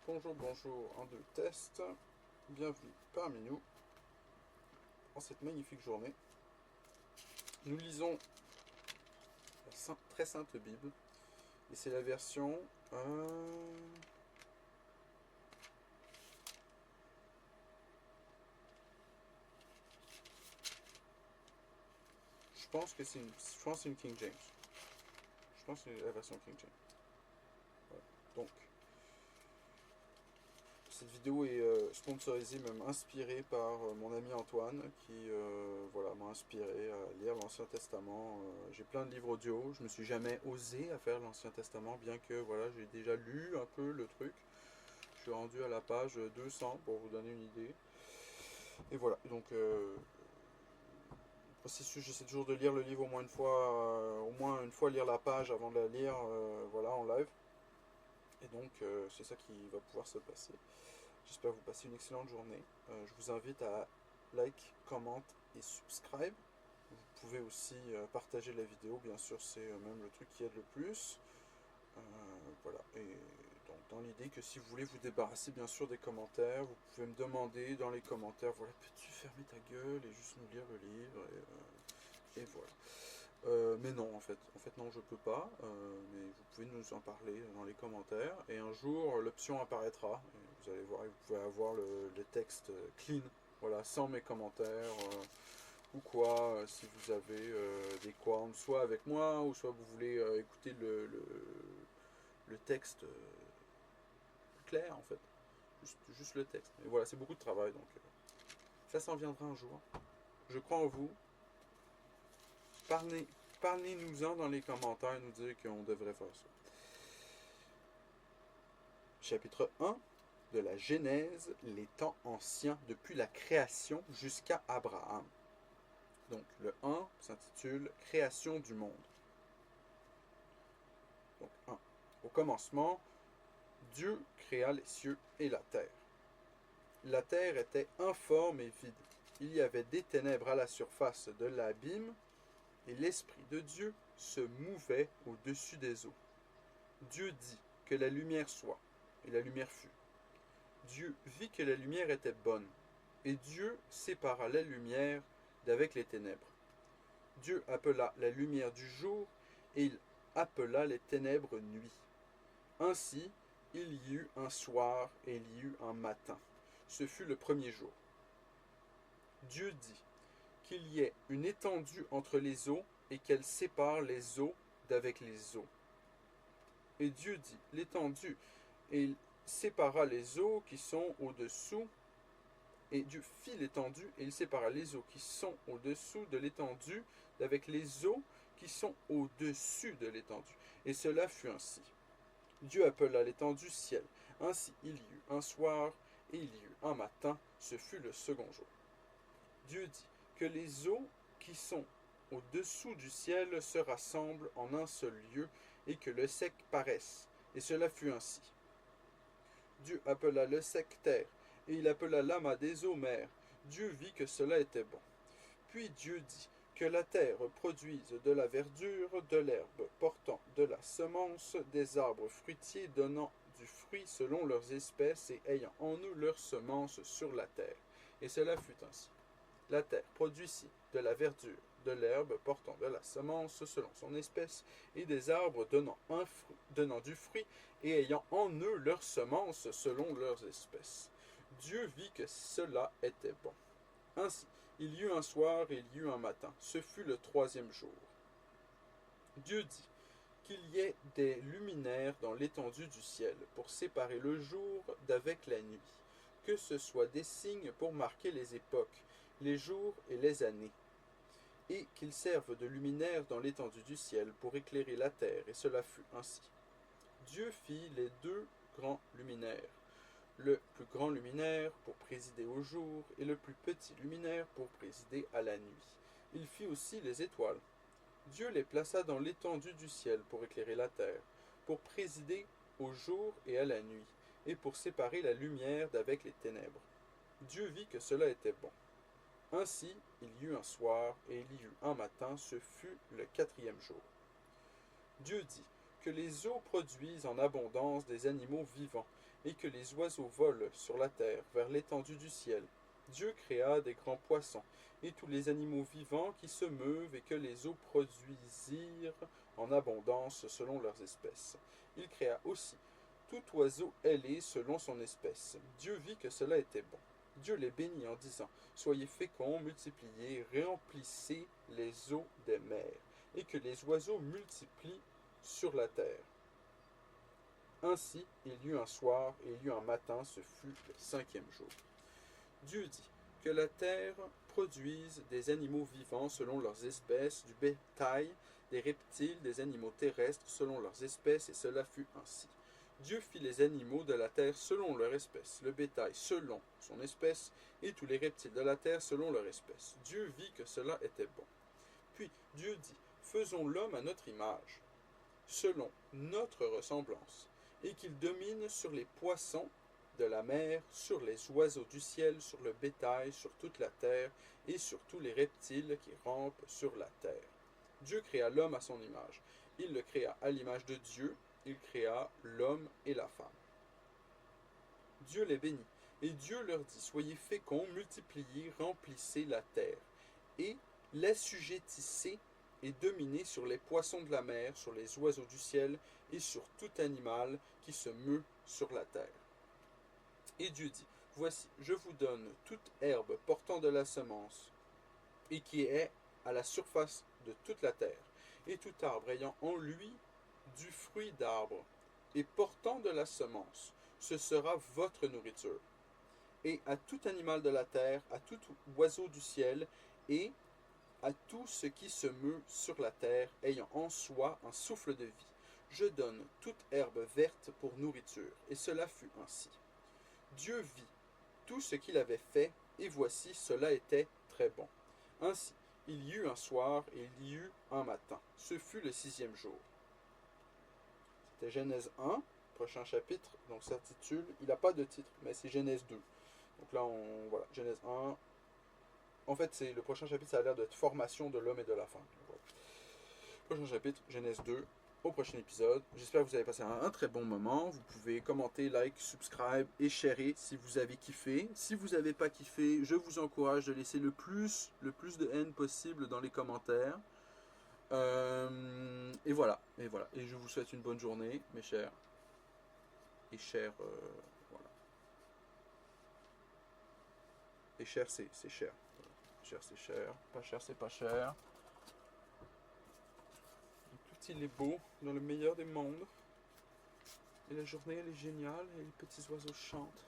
Bonjour, bonjour, un, deux, test. Bienvenue parmi nous en cette magnifique journée. Nous lisons la très sainte Bible et c'est la version. Je pense que c'est une King James. Je pense que c'est la version King James. Voilà. Donc, cette vidéo est sponsorisée, même inspirée par mon ami Antoine qui voilà, m'a inspiré à lire l'Ancien Testament. J'ai plein de livres audio, je me suis jamais osé à faire l'Ancien Testament, bien que voilà, j'ai déjà lu un peu le truc. Je suis rendu à la page 200 pour vous donner une idée. Et voilà, donc processus, j'essaie toujours de lire le livre au moins une fois lire la page avant de la lire, voilà, en live. Et donc c'est ça qui va pouvoir se passer. J'espère que vous passez une excellente journée. Je vous invite à like, comment et subscribe. Vous pouvez aussi partager la vidéo, bien sûr, c'est même le truc qui aide le plus. Voilà, et donc dans l'idée que si vous voulez vous débarrasser bien sûr des commentaires, vous pouvez me demander dans les commentaires, voilà, peux-tu fermer ta gueule et juste nous lire le livre, et voilà. Mais non, en fait non, je peux pas, mais vous pouvez nous en parler dans les commentaires, et un jour l'option apparaîtra, et vous allez voir, et vous pouvez avoir le texte clean, voilà, sans mes commentaires, ou quoi, si vous avez des qualms, soit avec moi, ou soit vous voulez écouter le texte clair en fait, juste le texte. Et voilà, c'est beaucoup de travail, donc ça s'en viendra un jour. Je crois en vous. Parlez, Parlez-nous-en dans les commentaires et nous dire qu'on devrait faire ça. Chapitre 1 de la Genèse, les temps anciens, depuis la création jusqu'à Abraham. Donc le 1 s'intitule Création du monde. Donc 1. Au commencement, Dieu créa les cieux et la terre. La terre était informe et vide. Il y avait des ténèbres à la surface de l'abîme, et l'Esprit de Dieu se mouvait au-dessus des eaux. Dieu dit que la lumière soit, et la lumière fut. Dieu vit que la lumière était bonne, et Dieu sépara la lumière d'avec les ténèbres. Dieu appela la lumière du jour, et il appela les ténèbres nuit. Ainsi, il y eut un soir et il y eut un matin. Ce fut le premier jour. Dieu dit qu'il y ait une étendue entre les eaux et qu'elle sépare les eaux d'avec les eaux. Et Dieu dit l'étendue, et il sépara les eaux qui sont au-dessous, et Dieu fit l'étendue, et il sépara les eaux qui sont au-dessous de l'étendue d'avec les eaux qui sont au-dessus de l'étendue. Et cela fut ainsi. Dieu appela l'étendue ciel. Ainsi il y eut un soir et il y eut un matin, ce fut le second jour. Dieu dit que les eaux qui sont au-dessous du ciel se rassemblent en un seul lieu et que le sec paraisse. Et cela fut ainsi. Dieu appela le sec terre et il appela l'amas des eaux mer. Dieu vit que cela était bon. Puis Dieu dit que la terre produise de la verdure, de l'herbe portant de la semence, des arbres fruitiers donnant du fruit selon leurs espèces et ayant en eux leurs semences sur la terre. Et cela fut ainsi. La terre produisit de la verdure, de l'herbe portant de la semence selon son espèce, et des arbres donnant du fruit, et ayant en eux leurs semences selon leurs espèces. Dieu vit que cela était bon. Ainsi, il y eut un soir et il y eut un matin. Ce fut le troisième jour. Dieu dit qu'il y ait des luminaires dans l'étendue du ciel pour séparer le jour d'avec la nuit, que ce soit des signes pour marquer les époques, les jours et les années, et qu'ils servent de luminaires dans l'étendue du ciel pour éclairer la terre, et cela fut ainsi. Dieu fit les deux grands luminaires, le plus grand luminaire pour présider au jour, et le plus petit luminaire pour présider à la nuit. Il fit aussi les étoiles. Dieu les plaça dans l'étendue du ciel pour éclairer la terre, pour présider au jour et à la nuit, et pour séparer la lumière d'avec les ténèbres. Dieu vit que cela était bon. Ainsi, il y eut un soir et il y eut un matin, ce fut le quatrième jour. Dieu dit que les eaux produisent en abondance des animaux vivants, et que les oiseaux volent sur la terre vers l'étendue du ciel. Dieu créa des grands poissons et tous les animaux vivants qui se meuvent et que les eaux produisirent en abondance selon leurs espèces. Il créa aussi tout oiseau ailé selon son espèce. Dieu vit que cela était bon. Dieu les bénit en disant, soyez féconds, multipliez, remplissez les eaux des mers, et que les oiseaux multiplient sur la terre. Ainsi, il y eut un soir et il y eut un matin, ce fut le 5e jour. Dieu dit que la terre produise des animaux vivants selon leurs espèces, du bétail, des reptiles, des animaux terrestres selon leurs espèces, et cela fut ainsi. Dieu fit les animaux de la terre selon leur espèce, le bétail selon son espèce, et tous les reptiles de la terre selon leur espèce. Dieu vit que cela était bon. Puis Dieu dit, faisons l'homme à notre image, selon notre ressemblance, et qu'il domine sur les poissons de la mer, sur les oiseaux du ciel, sur le bétail, sur toute la terre, et sur tous les reptiles qui rampent sur la terre. Dieu créa l'homme à son image. Il le créa à l'image de Dieu, il créa l'homme et la femme. Dieu les bénit, et Dieu leur dit, soyez féconds, multipliez, remplissez la terre, et l'assujettissez et dominez sur les poissons de la mer, sur les oiseaux du ciel, et sur tout animal qui se meut sur la terre. Et Dieu dit, voici, je vous donne toute herbe portant de la semence, et qui est à la surface de toute la terre, et tout arbre ayant en lui du fruit d'arbre, et portant de la semence, ce sera votre nourriture. Et à tout animal de la terre, à tout oiseau du ciel, et à tout ce qui se meut sur la terre, ayant en soi un souffle de vie, je donne toute herbe verte pour nourriture. Et cela fut ainsi. Dieu vit tout ce qu'il avait fait, et voici, cela était très bon. Ainsi, il y eut un soir et il y eut un matin. Ce fut le 6e jour. C'était Genèse 1, prochain chapitre, donc s'intitule, il n'a pas de titre, mais c'est Genèse 2. Donc là, voilà, Genèse 1. En fait, c'est le prochain chapitre, ça a l'air d'être formation de l'homme et de la femme. Voilà. Prochain chapitre, Genèse 2, au prochain épisode. J'espère que vous avez passé un très bon moment. Vous pouvez commenter, like, subscribe et sharer si vous avez kiffé. Si vous n'avez pas kiffé, je vous encourage de laisser le plus de haine possible dans les commentaires. Et voilà. Et je vous souhaite une bonne journée, mes chers. Et chers, voilà. Et cher, c'est cher. Cher, c'est cher. Pas cher, c'est pas cher. Tout il est beau, dans le meilleur des mondes. Et la journée, elle est géniale, et les petits oiseaux chantent.